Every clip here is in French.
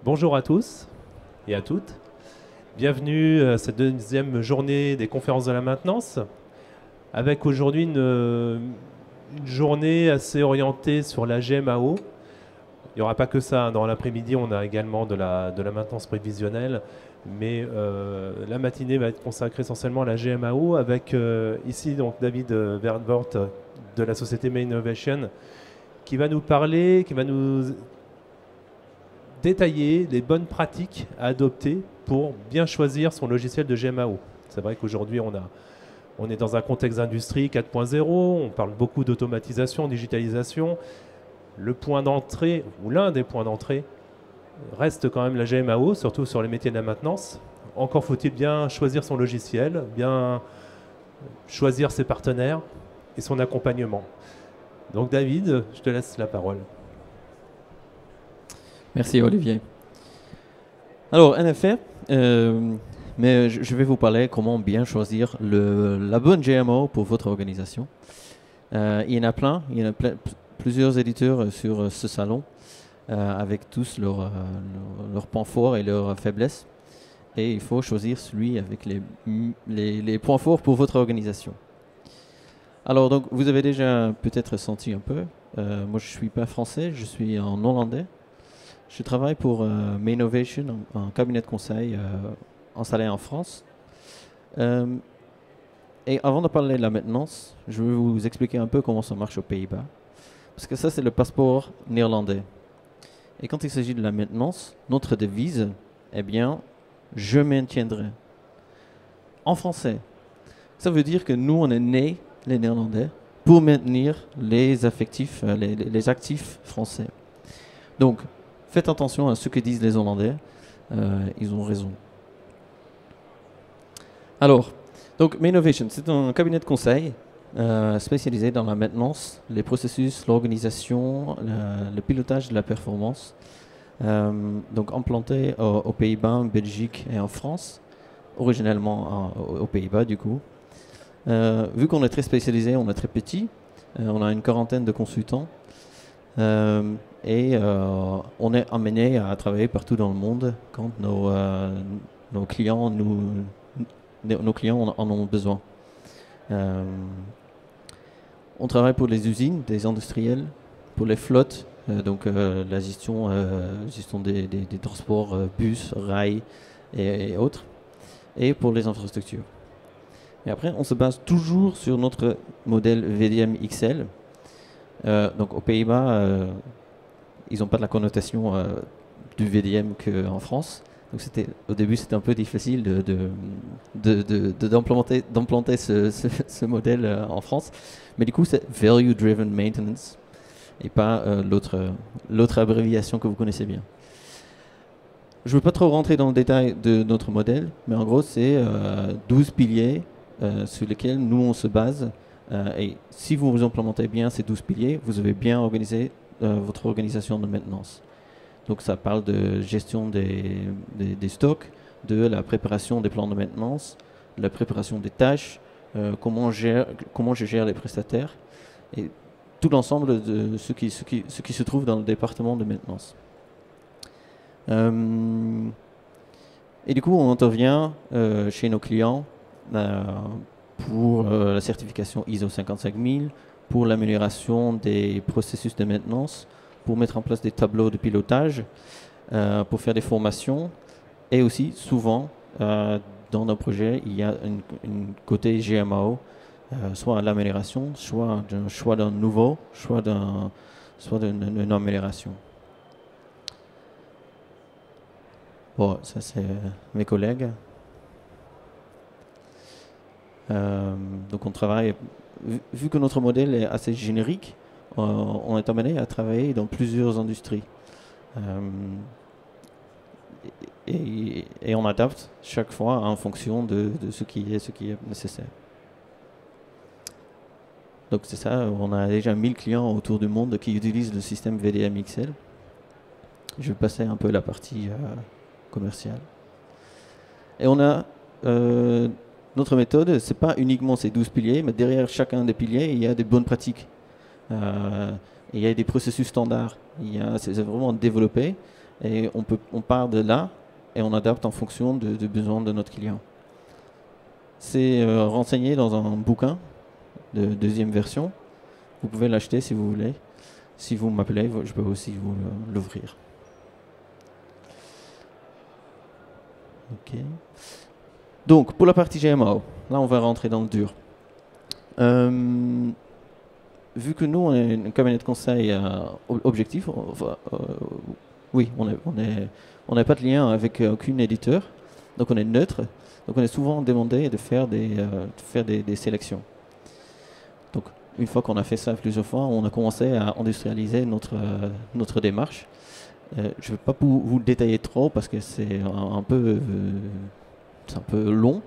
Bonjour à tous et à toutes. Bienvenue à cette deuxième journée des conférences de la maintenance, avec aujourd'hui une journée assez orientée sur la GMAO. Il n'y aura pas que ça, hein. Dans l'après-midi, on a également de la maintenance prévisionnelle, mais la matinée va être consacrée essentiellement à la GMAO, avec ici donc David Verdvoort de la société May Innovation, qui va nous parler, qui va nous détailler les bonnes pratiques à adopter pour bien choisir son logiciel de GMAO. C'est vrai qu'aujourd'hui, on est dans un contexte d'industrie 4.0, on parle beaucoup d'automatisation, digitalisation. Le point d'entrée, ou l'un des points d'entrée, reste quand même la GMAO, surtout sur les métiers de la maintenance. Encore faut-il bien choisir son logiciel, bien choisir ses partenaires et son accompagnement. Donc David, je te laisse la parole. Merci Olivier. Alors en effet, mais je vais vous parler comment bien choisir la bonne GMO pour votre organisation. Il y en a plein, plusieurs éditeurs sur ce salon avec tous leurs points forts et leurs faiblesses. Et il faut choisir celui avec les points forts pour votre organisation. Alors donc vous avez déjà peut-être senti un peu, moi je ne suis pas français, je suis en hollandais. Je travaille pour May Innovation, un cabinet de conseil installé en France. Et avant de parler de la maintenance, je vais vous expliquer un peu comment ça marche aux Pays-Bas. Parce que ça, c'est le passeport néerlandais. Et quand il s'agit de la maintenance, notre devise, eh bien, je maintiendrai. En français, ça veut dire que nous, on est nés, les Néerlandais, pour maintenir les actifs français. Donc, faites attention à ce que disent les Hollandais, ils ont raison. Alors, donc May Innovation, c'est un cabinet de conseil spécialisé dans la maintenance, les processus, l'organisation, le pilotage de la performance. Donc implanté aux Pays-Bas, en Belgique et en France, originellement aux Pays-Bas du coup. Vu qu'on est très spécialisé, on est très petit, on a une quarantaine de consultants. Et on est amené à travailler partout dans le monde quand nos clients en ont besoin. On travaille pour les usines, des industriels, pour les flottes, donc la gestion des transports bus, rails et autres, et pour les infrastructures. Et après, on se base toujours sur notre modèle VDM XL. Donc aux Pays-Bas, ils n'ont pas de la connotation du VDM qu'en France. Donc au début, c'était un peu difficile d'implanter ce modèle en France. Mais du coup, c'est Value Driven Maintenance et pas l'autre abréviation que vous connaissez bien. Je ne veux pas trop rentrer dans le détail de notre modèle, mais en gros, c'est 12 piliers sur lesquels nous, on se base. Et si vous implémentez bien ces 12 piliers, vous avez bien organisé votre organisation de maintenance. Donc ça parle de gestion des stocks, de la préparation des plans de maintenance, de la préparation des tâches, comment je gère les prestataires, et tout l'ensemble de ce qui se trouve dans le département de maintenance. Et du coup, on intervient chez nos clients pour la certification ISO 55000, pour l'amélioration des processus de maintenance, pour mettre en place des tableaux de pilotage, pour faire des formations, et aussi souvent dans nos projets il y a une côté GMAO, soit l'amélioration, soit d'un choix d'un nouveau, soit d'une amélioration. Bon, ça c'est mes collègues. Donc on travaille, vu que notre modèle est assez générique, on est amené à travailler dans plusieurs industries. Et on adapte chaque fois en fonction de ce qui est nécessaire. Donc c'est ça, on a déjà 1000 clients autour du monde qui utilisent le système VDM XL. Je vais passer un peu la partie commerciale. Et on a notre méthode, c'est pas uniquement ces 12 piliers, mais derrière chacun des piliers, il y a des bonnes pratiques. Il y a des processus standards. C'est vraiment développé Et on part de là et on adapte en fonction des besoins de notre client. C'est renseigné dans un bouquin de deuxième version. Vous pouvez l'acheter si vous voulez. Si vous m'appelez, je peux aussi vous l'ouvrir. Ok. Donc, pour la partie GMO, là on va rentrer dans le dur. Vu que nous, on est un cabinet de conseil objectif, oui, on n'a pas de lien avec aucun éditeur, donc on est neutre, donc on est souvent demandé de faire des sélections. Donc, une fois qu'on a fait ça plusieurs fois, on a commencé à industrialiser notre démarche. Je ne vais pas vous le détailler trop parce que c'est un peu long,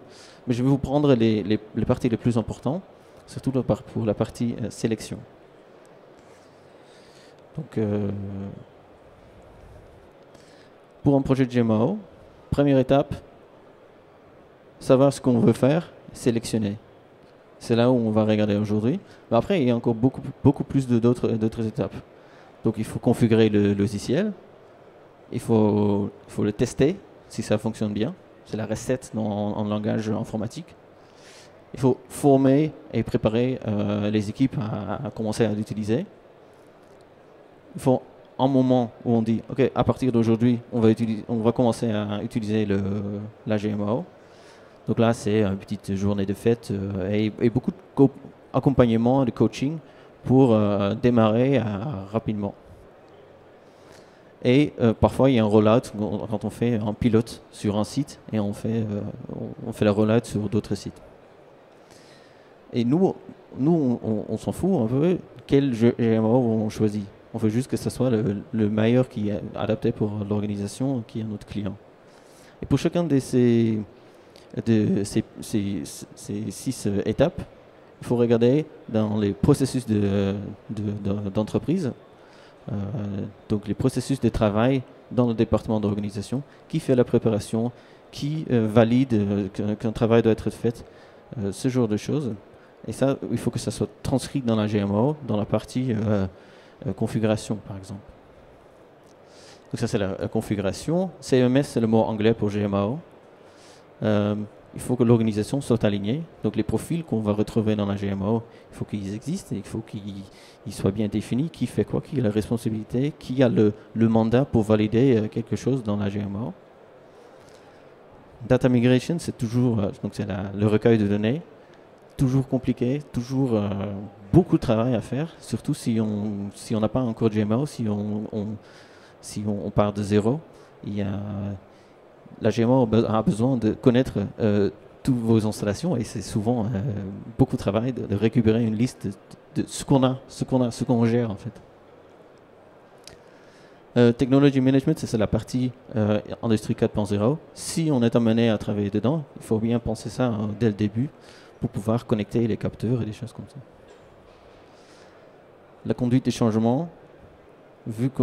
mais je vais vous prendre les parties les plus importantes, surtout pour la partie sélection. Donc, pour un projet de GMO, première étape, savoir ce qu'on veut faire, sélectionner. C'est là où on va regarder aujourd'hui. Mais après, il y a encore beaucoup plus d'autres étapes. Donc, il faut configurer le logiciel. Il faut le tester si ça fonctionne bien. C'est la recette en langage informatique. Il faut former et préparer les équipes à commencer à l'utiliser. Il faut un moment où on dit, OK, à partir d'aujourd'hui, on va commencer à utiliser la GMO. Donc là, c'est une petite journée de fête et beaucoup d'accompagnement, de coaching pour démarrer rapidement. Et parfois, il y a un rollout quand on fait un pilote sur un site et on fait la rollout sur d'autres sites. Et nous on s'en fout un peu quel GMO on choisit. On veut juste que ce soit le meilleur qui est adapté pour l'organisation qui est notre client. Et pour chacun de ces 6 étapes, il faut regarder dans les processus d'entreprise, donc les processus de travail dans le département d'organisation, qui fait la préparation, qui valide qu'un travail doit être fait, ce genre de choses. Et ça, il faut que ça soit transcrit dans la GMO, dans la partie configuration, par exemple. Donc ça, c'est la configuration. CMS, c'est le mot anglais pour GMO. Il faut que l'organisation soit alignée. Donc les profils qu'on va retrouver dans la GMO, il faut qu'ils existent, et il faut qu'ils soient bien définis, qui fait quoi, qui a la responsabilité, qui a le mandat pour valider quelque chose dans la GMO. Data migration, c'est toujours donc c'est le recueil de données. Toujours compliqué, toujours beaucoup de travail à faire, surtout si on n'a pas encore de GMO, si on part de zéro. La GMO a besoin de connaître toutes vos installations et c'est souvent beaucoup de travail de récupérer une liste de ce qu'on gère en fait. Technology Management, c'est la partie Industrie 4.0. Si on est amené à travailler dedans, il faut bien penser ça dès le début pour pouvoir connecter les capteurs et des choses comme ça. La conduite des changements, vu que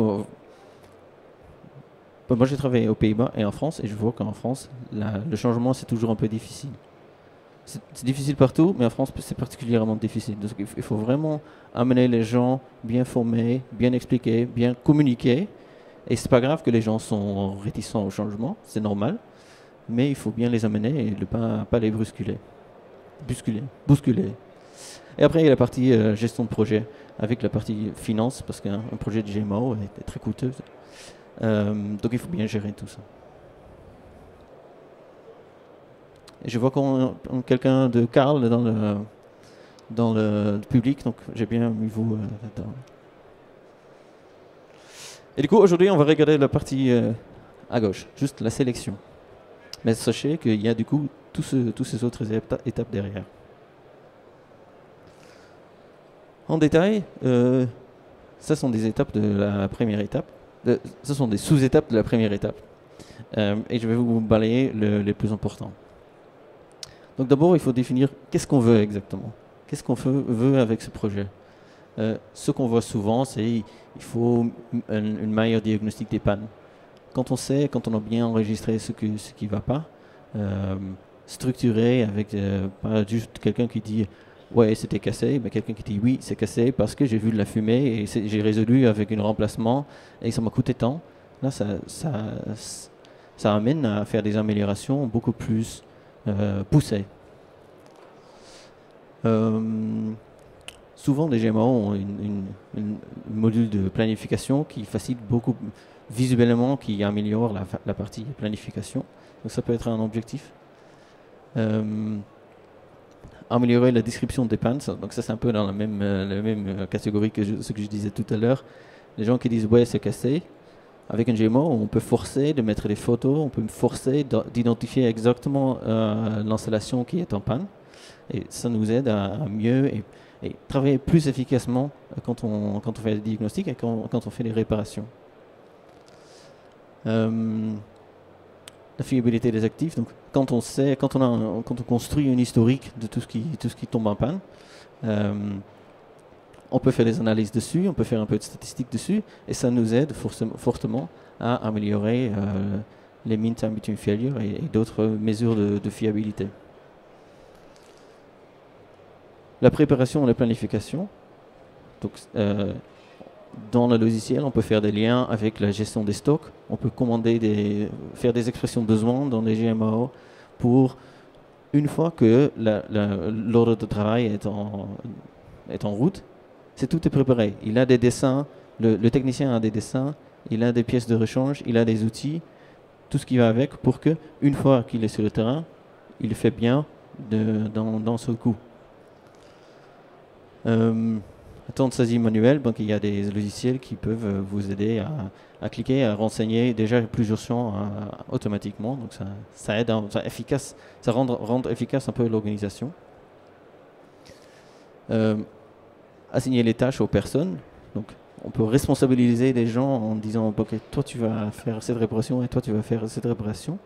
moi j'ai travaillé aux Pays-Bas et en France, et je vois qu'en France, le changement c'est toujours un peu difficile. C'est difficile partout, mais en France c'est particulièrement difficile. Donc, il faut vraiment amener les gens bien formés, bien expliquer, bien communiquer. Et c'est pas grave que les gens sont réticents au changement, c'est normal, mais il faut bien les amener et ne pas les bousculer. Et après, il y a la partie gestion de projet, avec la partie finance, parce qu'un projet de GMO est très coûteux. Donc il faut bien gérer tout ça. Et je vois qu'on a quelqu'un de Karl dans le public, donc j'ai bien mis vous là-dedans. Et du coup, aujourd'hui, on va regarder la partie à gauche, juste la sélection. Mais sachez qu'il y a du coup tous ces autres étapes derrière. En détail, ça sont des étapes de la première étape. Ce sont des sous-étapes de la première étape. Et je vais vous balayer les plus importants. Donc d'abord, il faut définir qu'est-ce qu'on veut exactement. Qu'est-ce qu'on veut avec ce projet. Ce qu'on voit souvent, c'est qu'il faut une meilleure diagnostic des pannes. Quand on a bien enregistré ce qui ne va pas, structuré avec pas juste quelqu'un qui dit ouais c'était cassé, mais quelqu'un qui dit oui c'est cassé parce que j'ai vu de la fumée et j'ai résolu avec un remplacement et ça m'a coûté tant. Là, ça amène à faire des améliorations beaucoup plus poussées. Souvent, les GMAO ont un module de planification qui facilite beaucoup visuellement, qui améliore la partie planification. Donc ça peut être un objectif. Améliorer la description des pannes, donc ça c'est un peu dans la même catégorie que ce que je disais tout à l'heure. Les gens qui disent ouais c'est cassé, avec un GMO on peut forcer de mettre des photos, on peut forcer d'identifier exactement l'installation qui est en panne, et ça nous aide à mieux et travailler plus efficacement quand on fait le diagnostic et quand on fait les réparations. La fiabilité des actifs, donc quand on construit un historique de tout ce qui tombe en panne, on peut faire des analyses dessus, on peut faire un peu de statistiques dessus, et ça nous aide fortement à améliorer les mean time between failure et d'autres mesures de fiabilité. La préparation et la planification. Donc, dans le logiciel, on peut faire des liens avec la gestion des stocks. On peut faire des expressions de besoin dans les GMAO pour, une fois que l'ordre de travail est en route, tout est préparé. Il a des dessins, le technicien a des dessins, il a des pièces de rechange, il a des outils, tout ce qui va avec pour que, une fois qu'il est sur le terrain, il fait bien dans ce coup. Temps de saisie manuel, donc il y a des logiciels qui peuvent vous aider à cliquer, à renseigner déjà plusieurs champs automatiquement. Donc ça aide, ça rend efficace un peu l'organisation. Assigner les tâches aux personnes. Donc on peut responsabiliser les gens en disant ok, toi tu vas faire cette réparation et toi tu vas faire cette réparation.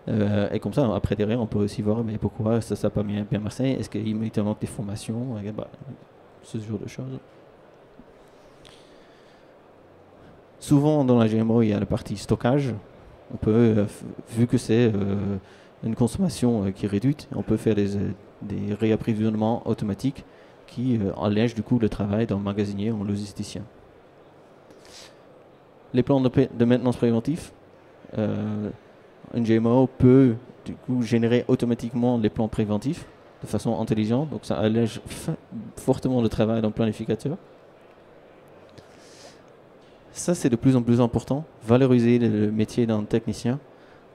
Et comme ça, après derrière, on peut aussi voir mais pourquoi ça n'a pas bien marché, est-ce qu'il te manque des formations, ce genre de choses. Souvent dans la GMO, il y a la partie stockage. On peut, vu que c'est une consommation qui est réduite, on peut faire des réapprovisionnements automatiques qui allègent du coup le travail d'un magasinier ou logisticien. Les plans de maintenance préventif. Une GMO peut du coup générer automatiquement les plans préventifs de façon intelligente, donc ça allège fortement le travail d'un planificateur. Ça c'est de plus en plus important, valoriser le métier d'un technicien.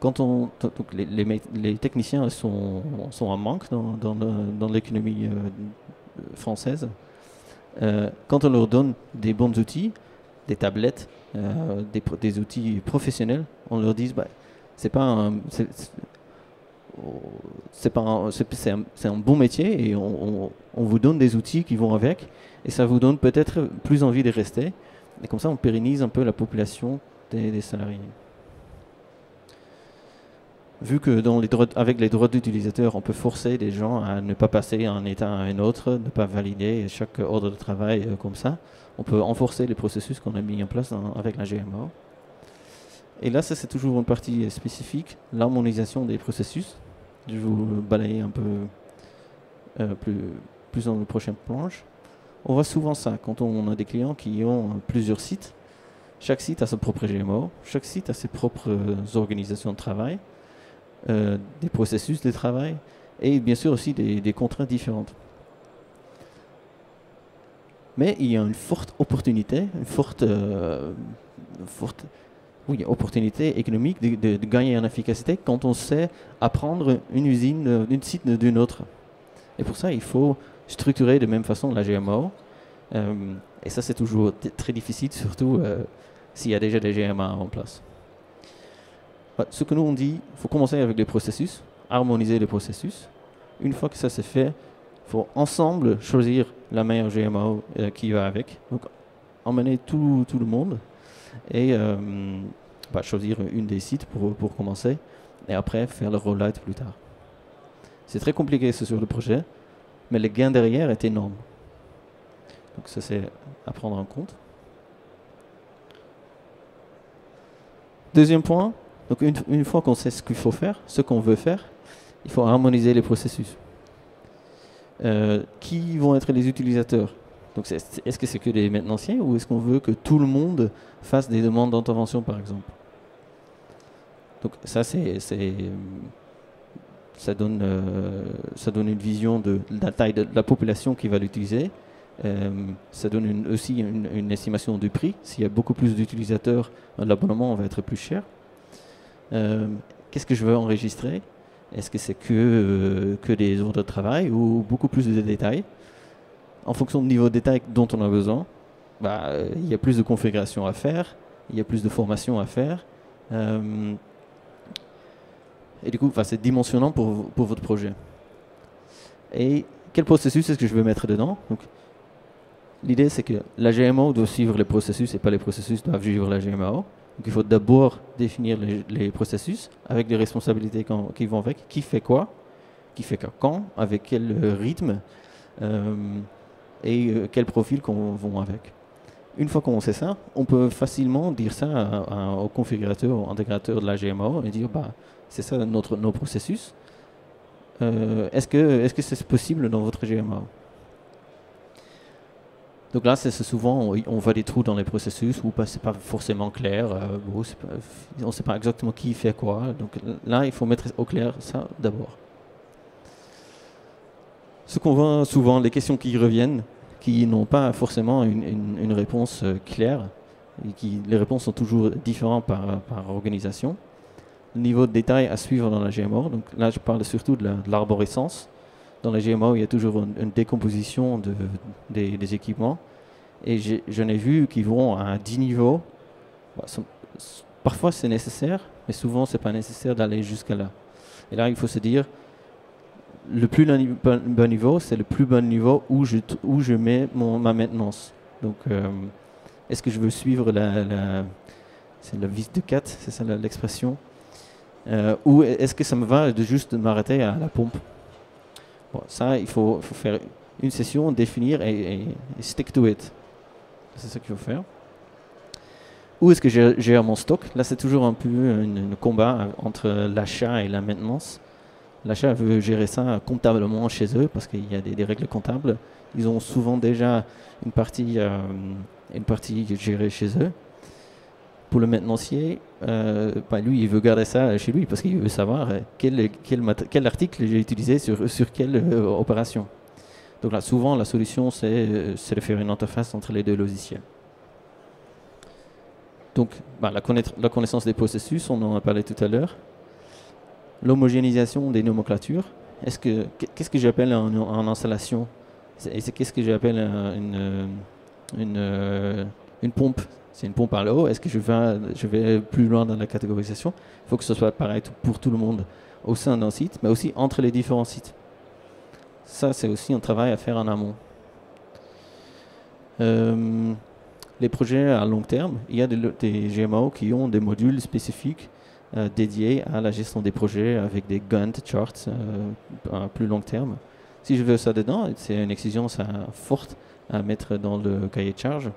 Donc les techniciens sont en manque dans l'économie française. Quand on leur donne des bons outils, des tablettes, des outils professionnels, on leur dit c'est un bon métier et on vous donne des outils qui vont avec et ça vous donne peut-être plus envie de rester et comme ça on pérennise un peu la population des salariés. Vu que avec les droits d'utilisateur on peut forcer les gens à ne pas passer d'un état à un autre, ne pas valider chaque ordre de travail comme ça, on peut renforcer les processus qu'on a mis en place avec la GMO. Et là, ça c'est toujours une partie spécifique, l'harmonisation des processus. Je vais vous balayer un peu plus dans le prochain planche. On voit souvent ça quand on a des clients qui ont plusieurs sites. Chaque site a sa propre GMO, chaque site a ses propres organisations de travail, des processus de travail et bien sûr aussi des contraintes différentes. Mais il y a une forte opportunité, opportunité économique de gagner en efficacité quand on sait apprendre une usine d'une site d'une autre. Et pour ça, il faut structurer de même façon la GMO. Et ça, c'est toujours très difficile, surtout s'il y a déjà des GMA en place. Ce que nous on dit, il faut commencer avec les processus, harmoniser les processus. Une fois que ça c'est fait, il faut ensemble choisir la meilleure GMO qui va avec. Donc, emmener tout le monde et choisir une des sites pour commencer et après faire le rollout plus tard. C'est très compliqué sur le projet, mais le gain derrière est énorme. Donc ça c'est à prendre en compte. Deuxième point, donc une fois qu'on sait ce qu'il faut faire, ce qu'on veut faire, il faut harmoniser les processus. Qui vont être les utilisateurs? Donc est-ce que c'est que des maintenanciers ou est-ce qu'on veut que tout le monde fasse des demandes d'intervention par exemple? Donc ça ça donne une vision de la taille de la population qui va l'utiliser. Ça donne aussi une estimation du prix. S'il y a beaucoup plus d'utilisateurs, l'abonnement va être plus cher. Qu'est-ce que je veux enregistrer? Est-ce que c'est que des ordres de travail ou beaucoup plus de détails? En fonction du niveau de détail dont on a besoin, il y a plus de configuration à faire, il y a plus de formation à faire. Et du coup, c'est dimensionnant pour votre projet. Et quel processus est-ce que je veux mettre dedans? Donc, l'idée, c'est que la GMO doit suivre les processus et pas les processus doivent suivre la GMO. Donc, il faut d'abord définir les processus avec les responsabilités qui vont avec. Qui fait quoi? Qui fait quand? Avec quel rythme? Et quel profil qu'on va avec. Une fois qu'on sait ça, on peut facilement dire ça au configurateur, au intégrateur de la GMO et dire c'est ça nos processus. Est-ce que c'est possible dans votre GMO? Donc là, c'est souvent, on voit des trous dans les processus où c'est pas forcément clair. On ne sait pas exactement qui fait quoi. Donc là, il faut mettre au clair ça d'abord. Ce qu'on voit souvent, les questions qui reviennent, qui n'ont pas forcément une réponse claire, et les réponses sont toujours différentes par organisation. Le niveau de détail à suivre dans la GMO, donc là je parle surtout de l'arborescence. Dans la GMO, il y a toujours une décomposition des équipements. Et j'en ai vu qui vont à 10 niveaux. Parfois c'est nécessaire, mais souvent c'est pas nécessaire d'aller jusqu'à là. Et là il faut se dire, le plus bon niveau, c'est le plus bon niveau où je mets ma maintenance. Donc, est-ce que je veux suivre c'est la vis de 4, c'est ça l'expression, ou est-ce que ça me va de juste m'arrêter à la pompe? Bon, ça, il faut faire une session, définir et stick to it. C'est ça qu'il faut faire. Où est-ce que je gère mon stock? Là, c'est toujours un peu un combat entre l'achat et la maintenance. L'achat veut gérer ça comptablement chez eux parce qu'il y a des règles comptables. Ils ont souvent déjà une partie gérée chez eux. Pour le maintenancier, lui, il veut garder ça chez lui parce qu'il veut savoir quel article j'ai utilisé sur quelle opération. Donc là, souvent, la solution, c'est de faire une interface entre les deux logiciels. Donc, la connaissance des processus, on en a parlé tout à l'heure. L'homogénéisation des nomenclatures. Qu'est-ce que j'appelle en installation? Qu'est-ce que j'appelle une pompe? C'est une pompe à l'eau. Est-ce que je vais plus loin dans la catégorisation? Il faut que ce soit pareil pour tout le monde au sein d'un site, mais aussi entre les différents sites. Ça, c'est aussi un travail à faire en amont. Les projets à long terme, il y a des GMO qui ont des modules spécifiques dédiés à la gestion des projets avec des Gantt charts à plus long terme. Si je veux ça dedans, c'est une exigence forte à mettre dans le cahier de charge.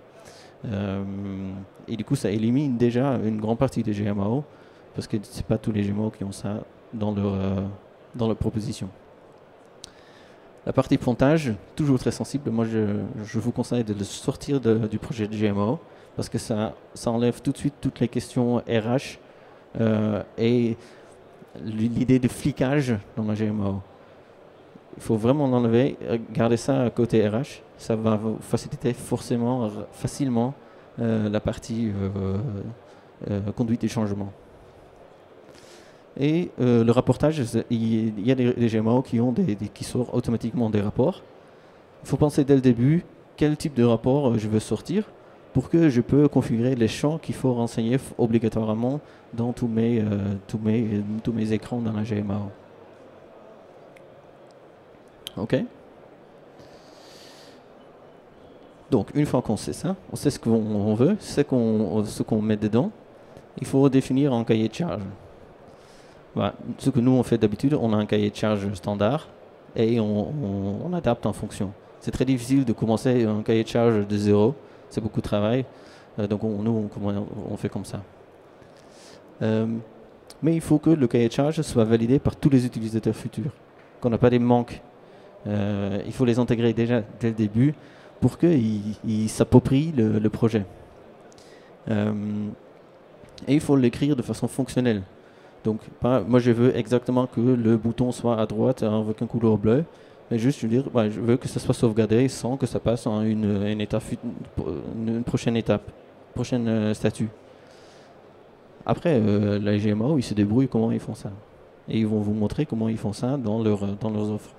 Et du coup, ça élimine déjà une grande partie des GMO parce que ce n'est pas tous les GMO qui ont ça dans leur proposition. La partie pontage, toujours très sensible. Moi, je vous conseille de le sortir du projet de GMO parce que ça enlève tout de suite toutes les questions RH et l'idée de flicage dans la GMO. Il faut vraiment l'enlever, garder ça à côté RH. Ça va vous faciliter facilement la partie conduite des changements. Et le rapportage, il y a des GMO qui sortent automatiquement des rapports. Il faut penser dès le début quel type de rapport je veux sortir pour que je peux configurer les champs qu'il faut renseigner obligatoirement dans tous mes écrans dans la GMO. OK. Donc, une fois qu'on sait ça, on sait ce qu'on veut, ce qu'on met dedans, il faut définir un cahier de charge. Voilà. Ce que nous on fait d'habitude, on a un cahier de charge standard et on adapte en fonction. C'est très difficile de commencer un cahier de charge de zéro, c'est beaucoup de travail, donc on fait comme ça. Mais il faut que le cahier de charge soit validé par tous les utilisateurs futurs, qu'on n'a pas des manques. Il faut les intégrer déjà dès le début pour qu'ils s'approprient le projet. Et il faut l'écrire de façon fonctionnelle. Donc, moi, je veux exactement que le bouton soit à droite avec un couleur bleu, mais juste, je veux dire, je veux que ça soit sauvegardé sans que ça passe en une prochaine étape, prochaine statut. Après, la GMO, ils se débrouillent comment ils font ça. Et ils vont vous montrer comment ils font ça dans leurs offres.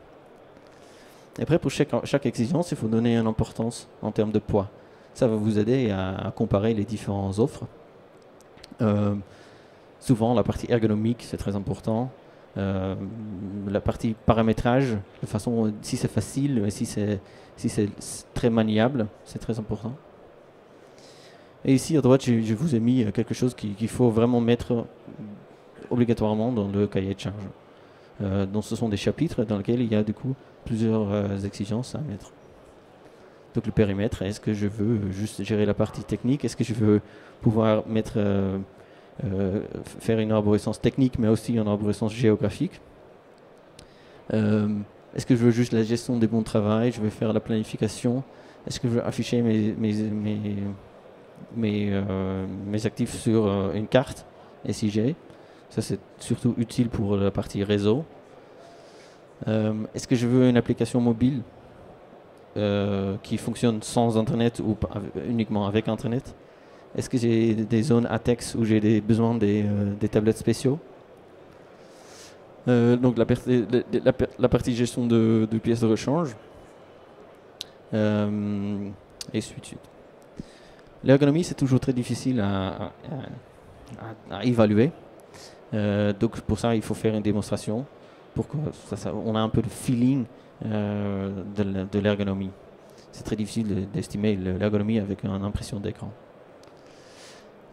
Et après, pour chaque exigence, il faut donner une importance en termes de poids. Ça va vous aider à comparer les différentes offres. Souvent, la partie ergonomique, c'est très important. La partie paramétrage, de façon, si c'est facile, si c'est très maniable, c'est très important. Et ici, à droite, je vous ai mis quelque chose qu'il faut vraiment mettre obligatoirement dans le cahier de charge. Donc, ce sont des chapitres dans lesquels il y a du coup plusieurs exigences à mettre. Donc, le périmètre, est-ce que je veux juste gérer la partie technique? Est-ce que je veux pouvoir mettre... faire une arborescence technique, mais aussi une arborescence géographique. Est-ce que je veux juste la gestion des bons de travail? Je veux faire la planification? Est-ce que je veux afficher mes actifs sur une carte SIG? Ça, c'est surtout utile pour la partie réseau. Est-ce que je veux une application mobile qui fonctionne sans Internet ou uniquement avec Internet? Est-ce que j'ai des zones ATEX où j'ai besoin des tablettes spéciaux? Donc la partie gestion de pièces de rechange. Et suite. L'ergonomie, c'est toujours très difficile à évaluer. Donc pour ça, il faut faire une démonstration pour qu'on ait un peu de feeling de l'ergonomie. C'est très difficile d'estimer l'ergonomie avec une impression d'écran.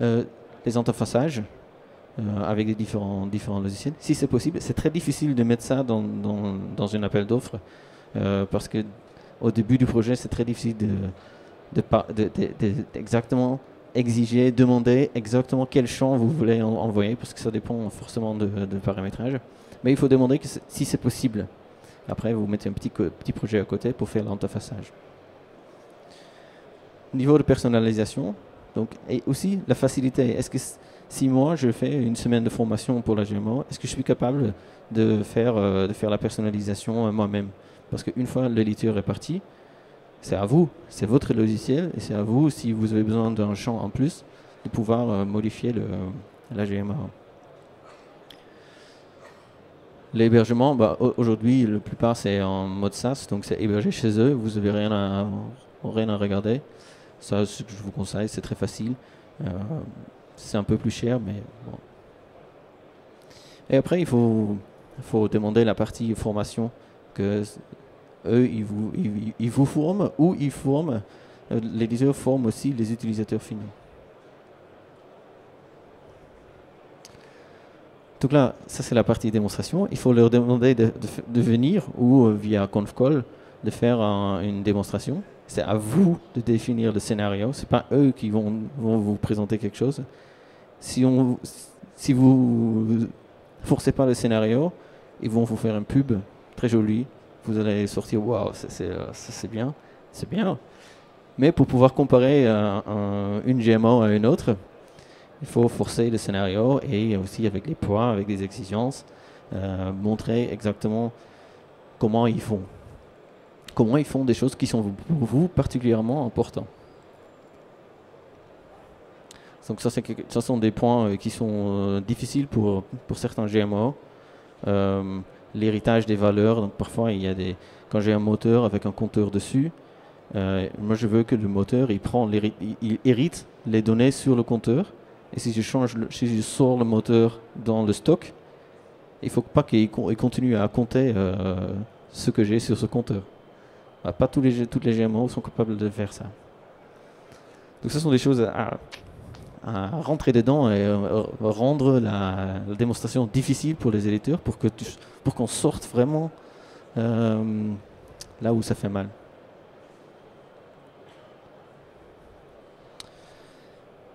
Les interfaçages avec des différents logiciels. Si c'est possible, c'est très difficile de mettre ça dans un appel d'offres parce que au début du projet, c'est très difficile d'exactement exiger, demander exactement quel champ vous voulez envoyer parce que ça dépend forcément de paramétrage. Mais il faut demander si c'est possible. Après, vous mettez un petit projet à côté pour faire l'interfaçage. Niveau de personnalisation, donc, et aussi la facilité. Est-ce que si moi je fais une semaine de formation pour la GMO, est-ce que je suis capable de faire la personnalisation moi-même? Parce qu'une fois l'éditeur est parti, c'est à vous, c'est votre logiciel, et c'est à vous, si vous avez besoin d'un champ en plus, de pouvoir modifier la GMO. L'hébergement, aujourd'hui, la plupart c'est en mode SaaS, donc c'est hébergé chez eux, vous n'avez rien à regarder. Ça, ce que je vous conseille, c'est très facile. C'est un peu plus cher, mais bon. Et après, il faut demander la partie formation, que eux, ils vous forment, ou ils forment, l'éditeur forme aussi les utilisateurs finaux. Donc là, ça c'est la partie démonstration. Il faut leur demander de venir, ou via ConfCall, de faire une démonstration. C'est à vous de définir le scénario. C'est pas eux qui vont vous présenter quelque chose. Si vous forcez pas le scénario, ils vont vous faire un pub très joli. Vous allez sortir, waouh, c'est bien, c'est bien. Mais pour pouvoir comparer une GMO à une autre, il faut forcer le scénario et aussi avec les poids, avec des exigences, montrer exactement comment ils font. Comment ils font des choses qui sont pour vous particulièrement importantes. Donc ça sont des points qui sont difficiles pour certains GMO. L'héritage des valeurs, donc parfois quand j'ai un moteur avec un compteur dessus, moi je veux que le moteur il hérite les données sur le compteur. Et si je sors le moteur dans le stock, il ne faut pas qu'il continue à compter ce que j'ai sur ce compteur. Pas toutes les GMO sont capables de faire ça. Donc ce sont des choses à rentrer dedans et rendre la démonstration difficile pour les éditeurs pour qu'on sorte vraiment là où ça fait mal.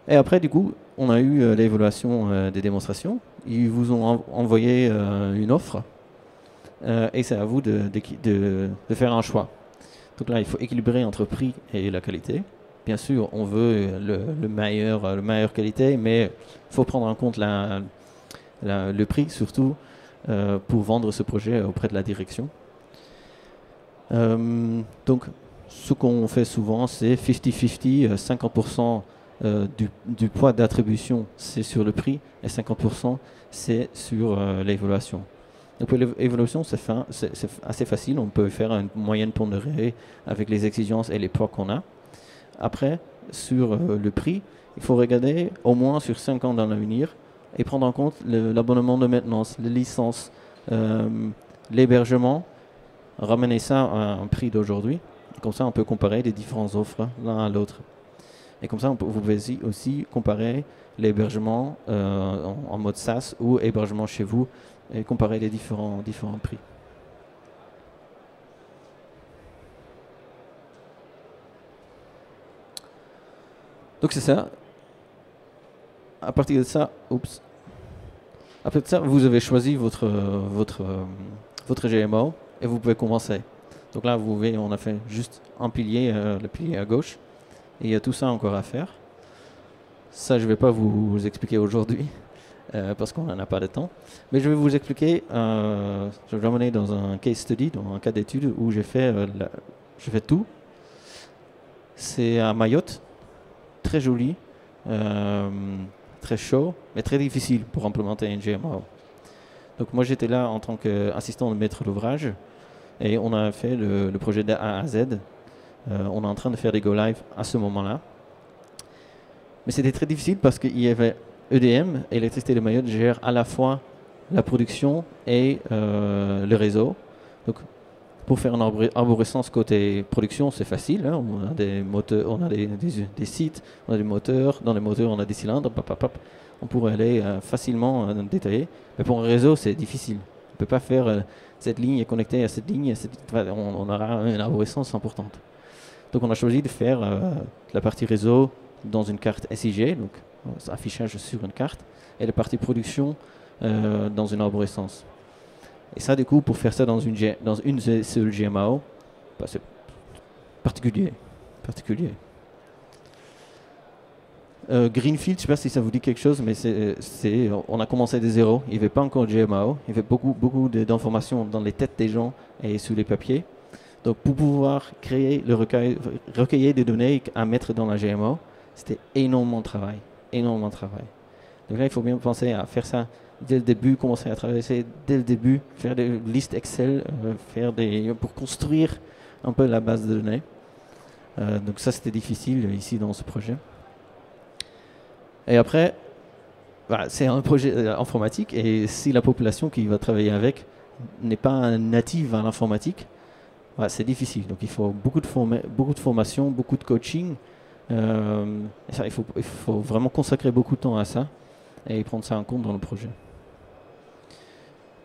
Et après, du coup, on a eu l'évaluation des démonstrations. Ils vous ont envoyé une offre et c'est à vous de faire un choix. Donc là, il faut équilibrer entre prix et la qualité. Bien sûr, on veut le meilleure qualité, mais il faut prendre en compte le prix, surtout pour vendre ce projet auprès de la direction. Donc, ce qu'on fait souvent, c'est 50-50, 50% du poids d'attribution, c'est sur le prix, et 50% c'est sur l'évaluation. Donc pour l'évaluation, c'est assez facile. On peut faire une moyenne pondérée avec les exigences et les poids qu'on a. Après, sur le prix, il faut regarder au moins sur 5 ans dans l'avenir et prendre en compte l'abonnement de maintenance, les licences, l'hébergement, ramener ça à un prix d'aujourd'hui. Comme ça, on peut comparer les différentes offres l'un à l'autre. Et comme ça, vous pouvez aussi comparer l'hébergement en mode SaaS ou hébergement chez vous et comparer les différents prix. Donc c'est ça. À partir de ça, après ça, vous avez choisi votre GMO et vous pouvez commencer. Donc là, vous voyez, on a fait juste un pilier, le pilier à gauche. Et il y a tout ça encore à faire. Ça, je ne vais pas vous expliquer aujourd'hui, parce qu'on n'en a pas de temps. Mais je vais vous expliquer, je vais vous emmener dans un case study, dans un cas d'étude où j'ai fait tout. C'est à Mayotte, très joli, très chaud, mais très difficile pour implémenter un GMO. Donc moi, j'étais là en tant qu'assistant de maître d'ouvrage, et on a fait le projet de A à Z. On est en train de faire des go live à ce moment-là. Mais c'était très difficile parce qu'il y avait EDM, Électricité de Mayotte, gère à la fois la production et le réseau. Donc, pour faire une arborescence côté production, c'est facile. Hein. On a des moteurs, on a des sites, on a des moteurs. Dans les moteurs, on a des cylindres. On pourrait aller facilement détailler. Mais pour un réseau, c'est difficile. On ne peut pas faire cette ligne est connectée à cette ligne. On aura une arborescence importante. Donc on a choisi de faire la partie réseau dans une carte SIG, donc affichage sur une carte, et la partie production dans une arborescence. Et ça, du coup, pour faire ça dans une seule GMAO, bah, c'est particulier. Greenfield, je ne sais pas si ça vous dit quelque chose, mais on a commencé de zéro. Il n'y avait pas encore de GMAO. Il y avait beaucoup d'informations dans les têtes des gens et sur les papiers. Donc pour pouvoir créer recueillir des données à mettre dans la GMO, c'était énormément de travail. Donc là, il faut bien penser à faire ça dès le début, commencer à travailler dès le début, faire des listes Excel, pour construire un peu la base de données. Donc ça, c'était difficile ici dans ce projet. Et après, voilà, c'est un projet informatique, et si la population qui va travailler avec n'est pas native à l'informatique, c'est difficile. Donc il faut beaucoup de formation, beaucoup de coaching. Ça, il faut vraiment consacrer beaucoup de temps à ça et prendre ça en compte dans le projet.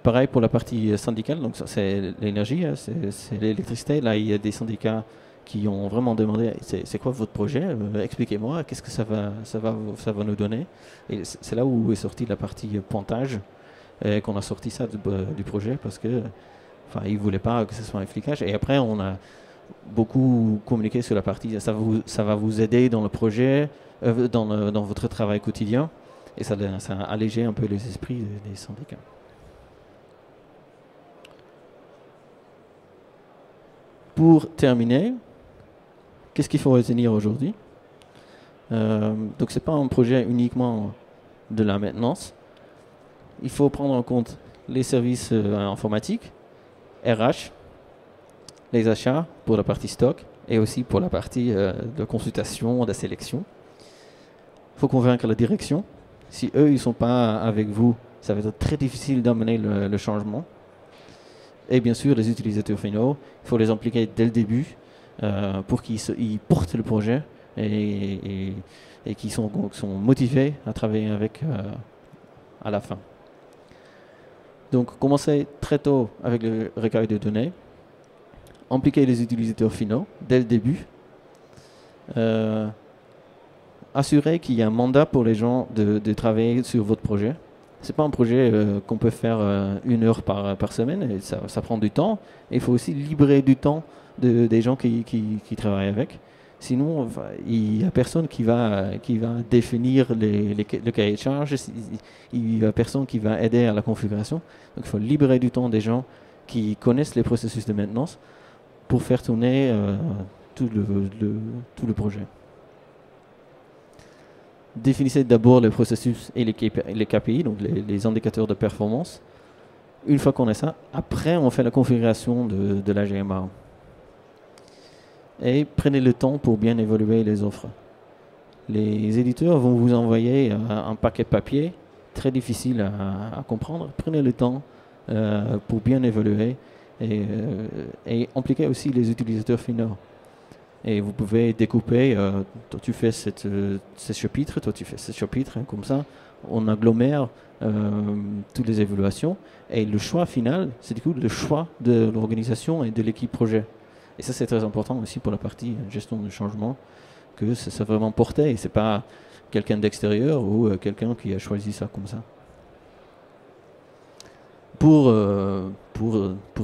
Pareil pour la partie syndicale, donc ça c'est l'énergie, hein, c'est l'électricité. Là, il y a des syndicats qui ont vraiment demandé c'est quoi votre projet, expliquez-moi, qu'est-ce que ça va nous donner. Et c'est là où est sortie la partie pointage, et qu'on a sorti ça du projet parce que ils ne voulaient pas que ce soit efficace. Et après, on a beaucoup communiqué sur la partie ça va vous aider dans le projet, dans votre travail quotidien. Et ça a allégé un peu les esprits des syndicats. Pour terminer, qu'est-ce qu'il faut retenir aujourd'hui? Donc, ce n'est pas un projet uniquement de la maintenance. Il faut prendre en compte les services informatiques, RH, les achats pour la partie stock et aussi pour la partie de consultation, de sélection. Il faut convaincre la direction. Si eux, ils ne sont pas avec vous, ça va être très difficile d'amener le changement. Et bien sûr, les utilisateurs finaux, il faut les impliquer dès le début pour qu'ils portent le projet et qu'ils sont motivés à travailler avec à la fin. Donc, commencez très tôt avec le recueil de données, impliquer les utilisateurs finaux dès le début, assurer qu'il y a un mandat pour les gens de travailler sur votre projet. C'est pas un projet qu'on peut faire 1 heure par semaine, et ça prend du temps. Et il faut aussi libérer du temps des gens qui travaillent avec. Sinon, enfin, il n'y a personne qui va définir le cahier de charge, il n'y a personne qui va aider à la configuration. Donc il faut libérer du temps des gens qui connaissent les processus de maintenance pour faire tourner tout le projet. Définissez d'abord les processus et les KPI, donc les indicateurs de performance. Une fois qu'on a ça, après on fait la configuration de la GMA. Et prenez le temps pour bien évaluer les offres. Les éditeurs vont vous envoyer un paquet de papier très difficile à comprendre. Prenez le temps pour bien évaluer et impliquer aussi les utilisateurs finaux. Et vous pouvez découper, toi tu fais ce chapitre, toi tu fais ce chapitre, hein, comme ça on agglomère toutes les évaluations. Et le choix final, c'est du coup le choix de l'organisation et de l'équipe projet. Et ça c'est très important aussi pour la partie gestion de changement, que ça soit vraiment porté et c'est pas quelqu'un d'extérieur ou quelqu'un qui a choisi ça comme ça. Pour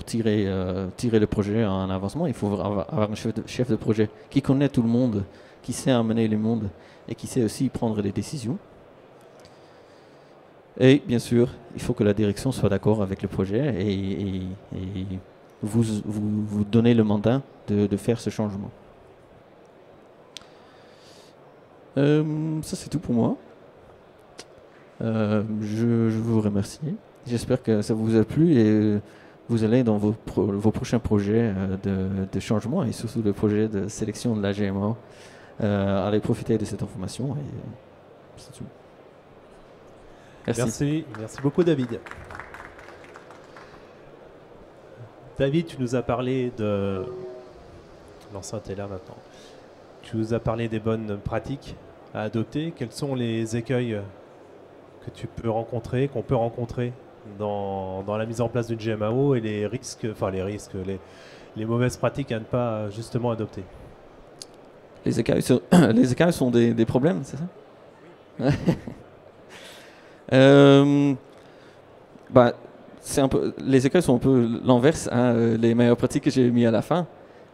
tirer le projet en avancement, il faut avoir un chef de projet qui connaît tout le monde, qui sait amener le monde et qui sait aussi prendre des décisions. Et bien sûr, il faut que la direction soit d'accord avec le projet et vous donnez le mandat de faire ce changement. Ça c'est tout pour moi. Je vous remercie. J'espère que ça vous a plu et vous allez dans vos prochains projets de changement et surtout le projet de sélection de la GMO, allez profiter de cette information et c'est tout. Merci beaucoup David. David, tu nous as parlé de... L'enceinte est là maintenant. Tu nous as parlé des bonnes pratiques à adopter. Quels sont les écueils que tu peux rencontrer, qu'on peut rencontrer dans la mise en place d'une GMAO et les risques, les mauvaises pratiques à ne pas justement adopter? Les écueils sont des problèmes, c'est ça? C'est un peu, les écueils sont un peu l'inverse, hein, les meilleures pratiques que j'ai mis à la fin.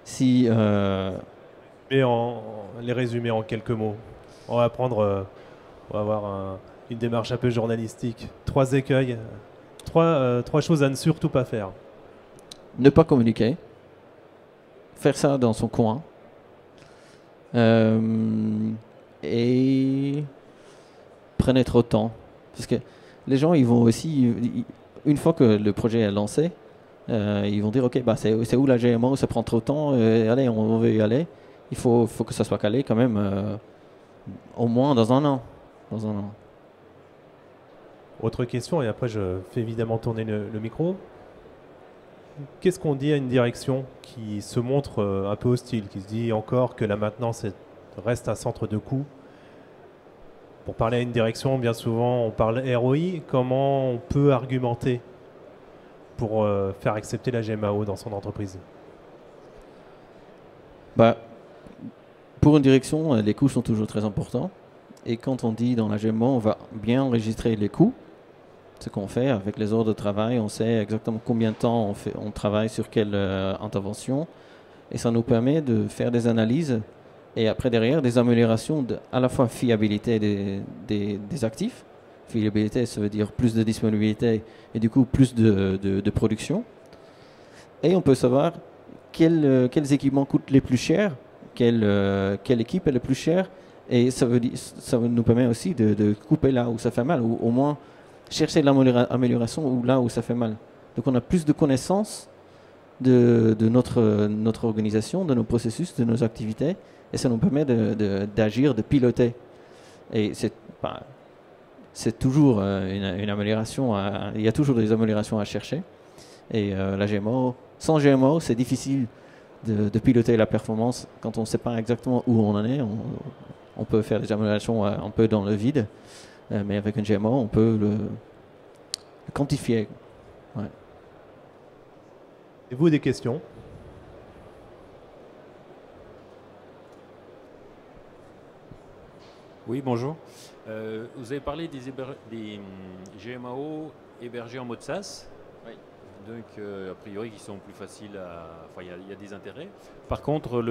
Si les résumer en quelques mots. On va avoir une démarche un peu journalistique. 3 écueils, 3 choses à ne surtout pas faire. Ne pas communiquer, faire ça dans son coin, et prenez trop de temps. Parce que les gens, ils vont aussi, une fois que le projet est lancé, ils vont dire ok, c'est où la GMO, ça prend trop de temps, allez, on veut y aller. Il faut que ça soit calé quand même, au moins dans un an. Autre question, et après je fais évidemment tourner le micro. Qu'est-ce qu'on dit à une direction qui se montre un peu hostile, qui se dit encore que la maintenance reste un centre de coût? Pour parler à une direction, bien souvent on parle ROI. Comment on peut argumenter pour faire accepter la GMAO dans son entreprise? Pour une direction, les coûts sont toujours très importants. Et quand on dit dans la GMAO, on va bien enregistrer les coûts. Ce qu'on fait avec les ordres de travail, on sait exactement combien de temps on travaille sur quelle intervention. Et ça nous permet de faire des analyses et après derrière des améliorations à la fois fiabilité des actifs. Fiabilité, ça veut dire plus de disponibilité et du coup plus de production. Et on peut savoir quels équipements coûtent les plus chers, quelle équipe est le plus chère. Et ça nous permet aussi de couper là où ça fait mal, ou au moins chercher l'amélioration là où ça fait mal. Donc on a plus de connaissances de notre organisation, de nos processus, de nos activités, et ça nous permet d'agir, de piloter. Et c'est toujours une amélioration, il y a toujours des améliorations à chercher. Et la GMO, sans GMO, c'est difficile de piloter la performance quand on ne sait pas exactement où on en est. On peut faire des améliorations un peu dans le vide, mais avec un GMO, on peut le quantifier. Ouais. Et vous, des questions? Oui, bonjour. Vous avez parlé des GMAO hébergés en mode SaaS. Oui. Donc, a priori, qui sont plus faciles à. Enfin, il y a des intérêts. Par contre,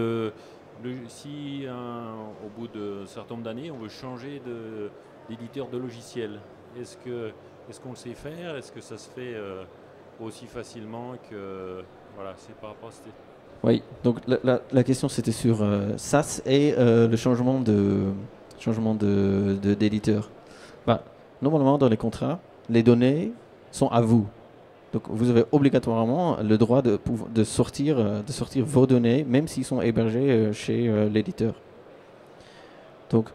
si au bout de certain nombre d'années, on veut changer d'éditeur de logiciel, est-ce qu'on le sait faire? Est-ce que ça se fait aussi facilement que. Voilà, c'est par rapport à cette. Oui, donc la question c'était sur SaaS et le changement d'éditeur. Bah, normalement, dans les contrats, les données sont à vous. Donc, vous avez obligatoirement le droit de sortir vos données, même s'ils sont hébergés chez l'éditeur. Donc,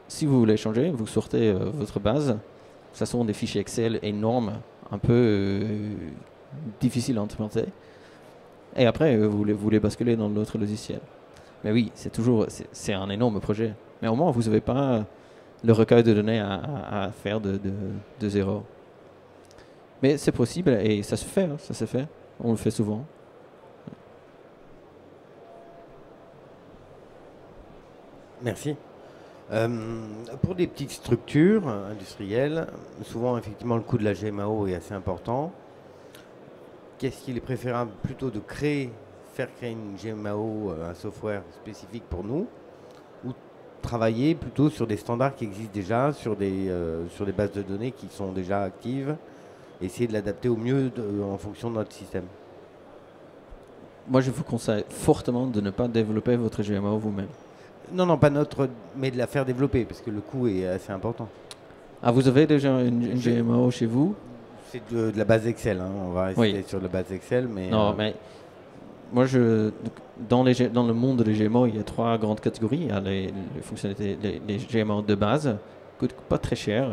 si vous voulez changer, vous sortez votre base. Ce sont des fichiers Excel énormes, un peu difficiles à implémenter. Et après, vous les basculez dans l'autre logiciel. Mais oui, c'est un énorme projet. Mais au moins, vous n'avez pas le recueil de données à faire de zéro. Mais c'est possible et ça se fait, hein, ça se fait. On le fait souvent. Merci. Pour des petites structures industrielles, souvent effectivement le coût de la GMAO est assez important. Qu'est-ce qu'il est préférable plutôt de faire créer une GMAO, un software spécifique pour nous, ou travailler plutôt sur des standards qui existent déjà, sur des bases de données qui sont déjà actives, essayer de l'adapter au mieux en fonction de notre système? Moi, je vous conseille fortement de ne pas développer votre GMAO vous-même. Non, pas notre, mais de la faire développer, parce que le coût est assez important. Ah, vous avez déjà une GMAO chez vous? C'est de la base Excel, hein. On va rester sur la base Excel, mais... Non, mais moi, dans le monde des GMAO, il y a 3 grandes catégories. Il y a les fonctionnalités, les GMAO de base, coûtent pas très cher.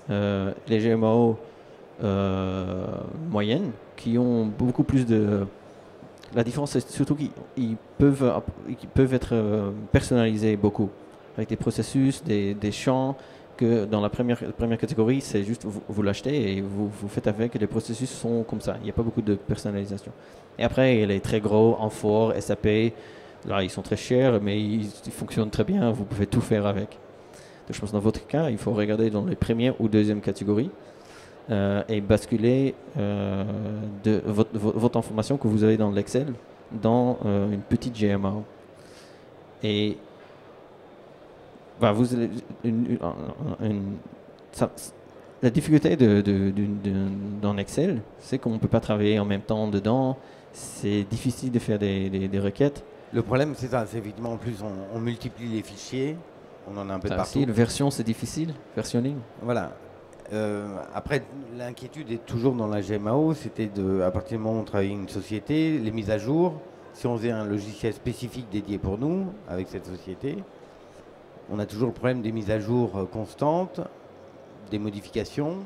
Les GMAO moyennes, qui ont beaucoup plus de... La différence, c'est surtout qu'ils peuvent être personnalisés beaucoup, avec des processus, des champs, que dans la première catégorie, c'est juste vous l'achetez et vous faites avec, les processus sont comme ça. Il n'y a pas beaucoup de personnalisation. Et après, il y a les très gros, Amphor, SAP, là, ils sont très chers, mais ils fonctionnent très bien, vous pouvez tout faire avec. Donc, je pense que dans votre cas, il faut regarder dans les premières ou deuxième catégories. Et basculer votre information que vous avez dans l'Excel dans une petite GMAO. Et vous avez la difficulté dans Excel, c'est qu'on ne peut pas travailler en même temps dedans. C'est difficile de faire des requêtes. Le problème, c'est ça, c'est évidemment en plus on multiplie les fichiers, on en a un peu de partout. Aussi, la version, c'est difficile, versionning. Voilà. Après, l'inquiétude est toujours dans la GMAO, c'était à partir du moment où on travaillait une société, les mises à jour, si on faisait un logiciel spécifique dédié pour nous, avec cette société, on a toujours le problème des mises à jour constantes, des modifications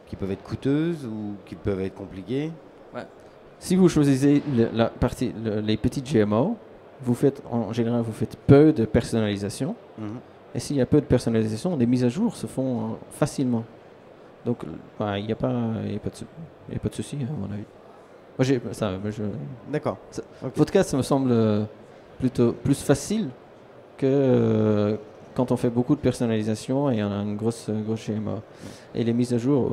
qui peuvent être coûteuses ou qui peuvent être compliquées. Ouais. Si vous choisissez les petites GMAO, en général, vous faites peu de personnalisation. Et s'il y a peu de personnalisation, les mises à jour se font facilement. Donc, il n'y a pas de souci, à mon avis. D'accord. Okay. Votre cas, ça me semble plutôt plus facile que quand on fait beaucoup de personnalisation et on a une grosse GMA. Et les mises à jour,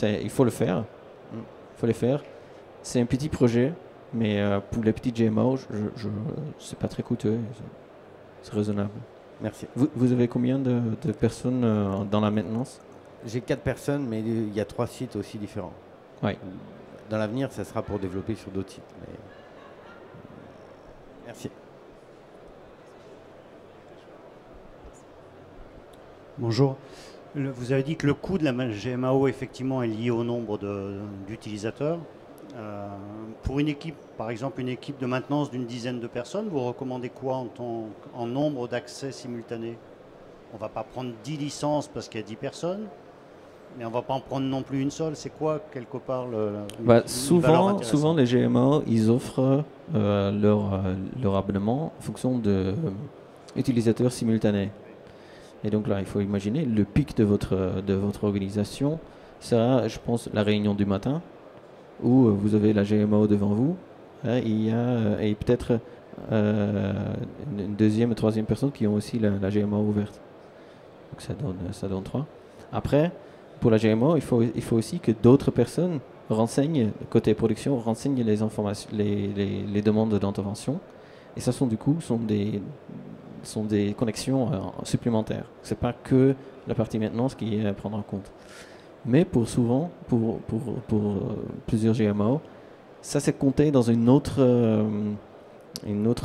il faut le faire. Il faut les faire. C'est un petit projet, mais pour les petites GMA, c'est pas très coûteux. C'est raisonnable. Merci. Vous avez combien de personnes dans la maintenance? J'ai 4 personnes, mais il y a 3 sites aussi différents. Oui. Dans l'avenir, ça sera pour développer sur d'autres sites. Mais... Merci. Bonjour. Vous avez dit que le coût de la GMAO effectivement est lié au nombre d'utilisateurs. Pour une équipe, par exemple une équipe de maintenance d'une dizaine de personnes, vous recommandez quoi en nombre d'accès simultanés? On ne va pas prendre 10 licences parce qu'il y a 10 personnes, mais on ne va pas en prendre non plus une seule. C'est quoi, quelque part, souvent, les GMA, ils offrent leur abonnement en fonction d'utilisateurs simultanés. Et donc là, il faut imaginer, le pic de votre organisation sera, je pense, la réunion du matin, où vous avez la GMAO devant vous, et peut-être une deuxième et troisième personne qui ont aussi la GMAO ouverte. Donc ça donne 3. Après, pour la GMO, il faut aussi que d'autres personnes renseignent, côté production, renseignent les informations, les demandes d'intervention. Et ça sont des connexions supplémentaires. Ce n'est pas que la partie maintenance qui est à prendre en compte. Mais pour plusieurs GMO, ça c'est compté dans une autre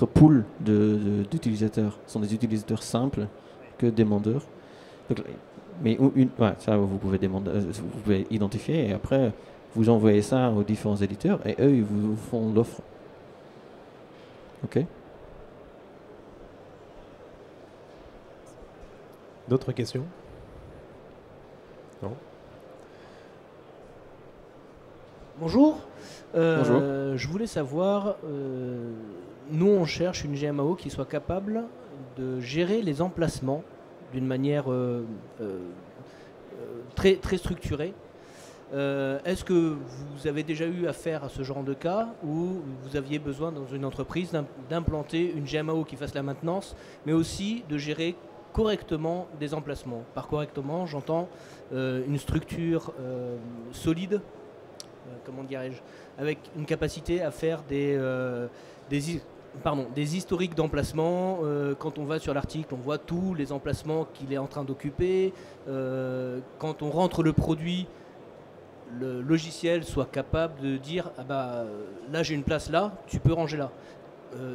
pool d'utilisateurs. Ce sont des utilisateurs simples que demandeurs. Donc, mais ça vous pouvez identifier et après vous envoyez ça aux différents éditeurs et eux ils vous font l'offre. Ok. D'autres questions? Non. Bonjour. Bonjour. Je voulais savoir, nous on cherche une GMAO qui soit capable de gérer les emplacements d'une manière très, très structurée. Est-ce que vous avez déjà eu affaire à ce genre de cas où vous aviez besoin dans une entreprise d'implanter une GMAO qui fasse la maintenance, mais aussi de gérer correctement des emplacements? Par correctement, j'entends une structure solide, comment dirais-je, avec une capacité à faire des historiques d'emplacement. Quand on va sur l'article, on voit tous les emplacements qu'il est en train d'occuper. Quand on rentre le produit, le logiciel soit capable de dire ah bah, là j'ai une place là, tu peux ranger là.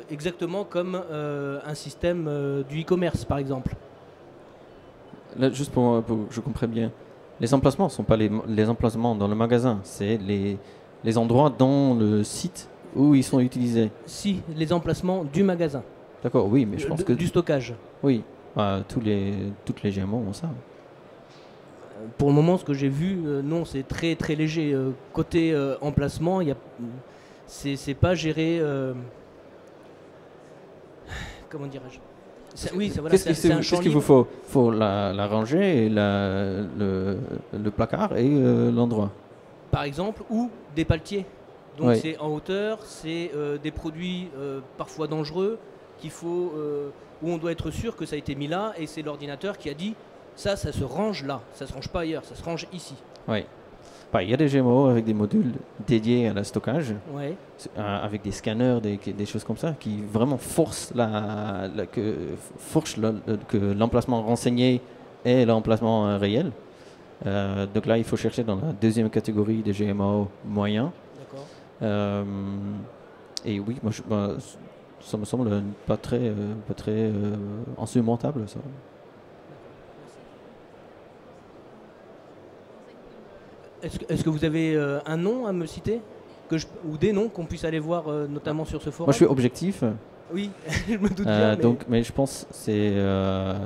Exactement comme un système du e-commerce par exemple. Là, juste pour que je comprenne bien, les emplacements ne sont pas les emplacements dans le magasin, c'est les endroits dans le site où ils sont utilisés. Si, les emplacements du magasin. D'accord, oui, mais je pense que... Du stockage. Oui, toutes les GMO ont ça. Pour le moment, ce que j'ai vu, non, c'est très très léger. Côté emplacement, c'est pas géré... comment dirais-je? Oui, voilà, Qu'est-ce qu'il vous faut? Il faut la rangée, et le placard et l'endroit. Par exemple, ou des paletiers. Donc Oui. c'est en hauteur, c'est des produits parfois dangereux qu'il faut, où on doit être sûr que ça a été mis là, et c'est l'ordinateur qui a dit ça se range là, ça se range pas ailleurs, ça se range ici. Oui. Il y a des GMO avec des modules dédiés à la stockage, Ouais. avec des scanners, des choses comme ça, qui vraiment forcent que l'emplacement renseigné est l'emplacement réel. Donc là, il faut chercher dans la deuxième catégorie des GMO moyens. D'accord. Et oui, ça me semble pas très insurmontable, ça. Est-ce que vous avez un nom à me citer ou des noms qu'on puisse aller voir notamment sur ce forum? Moi, je suis objectif. Oui, je me doute bien. Mais je pense que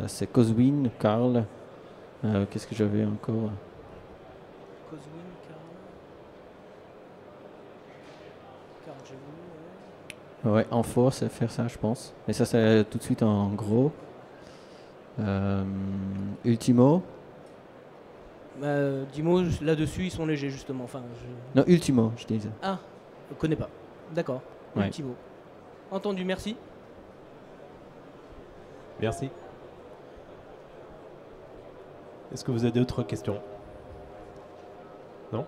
c'est Coswin, Carl. Qu'est-ce que j'avais encore? Coswin, Carl, j'ai vu. Ouais, Info, c'est faire ça, je pense. Mais ça, c'est tout de suite en gros. Ultimo. Dis-moi, là-dessus, ils sont légers, justement. Enfin, Non, Ultimo, je disais. Ah, je ne connais pas. D'accord. Ouais. Ultimo. Entendu, merci. Merci. Est-ce que vous avez d'autres questions? Non?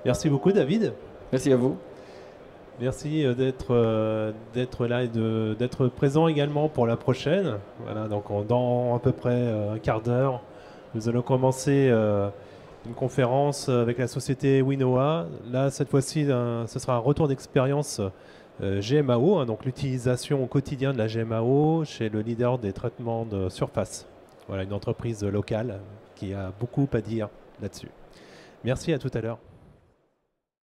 Merci beaucoup, David. Merci à vous. Merci d'être là et d'être présent également pour la prochaine. Voilà, donc dans à peu près un quart d'heure, nous allons commencer une conférence avec la société Winoa. Là, cette fois-ci, ce sera un retour d'expérience GMAO, hein, donc l'utilisation au quotidien de la GMAO chez le leader des traitements de surface. Voilà, une entreprise locale qui a beaucoup à dire là-dessus. Merci, à tout à l'heure.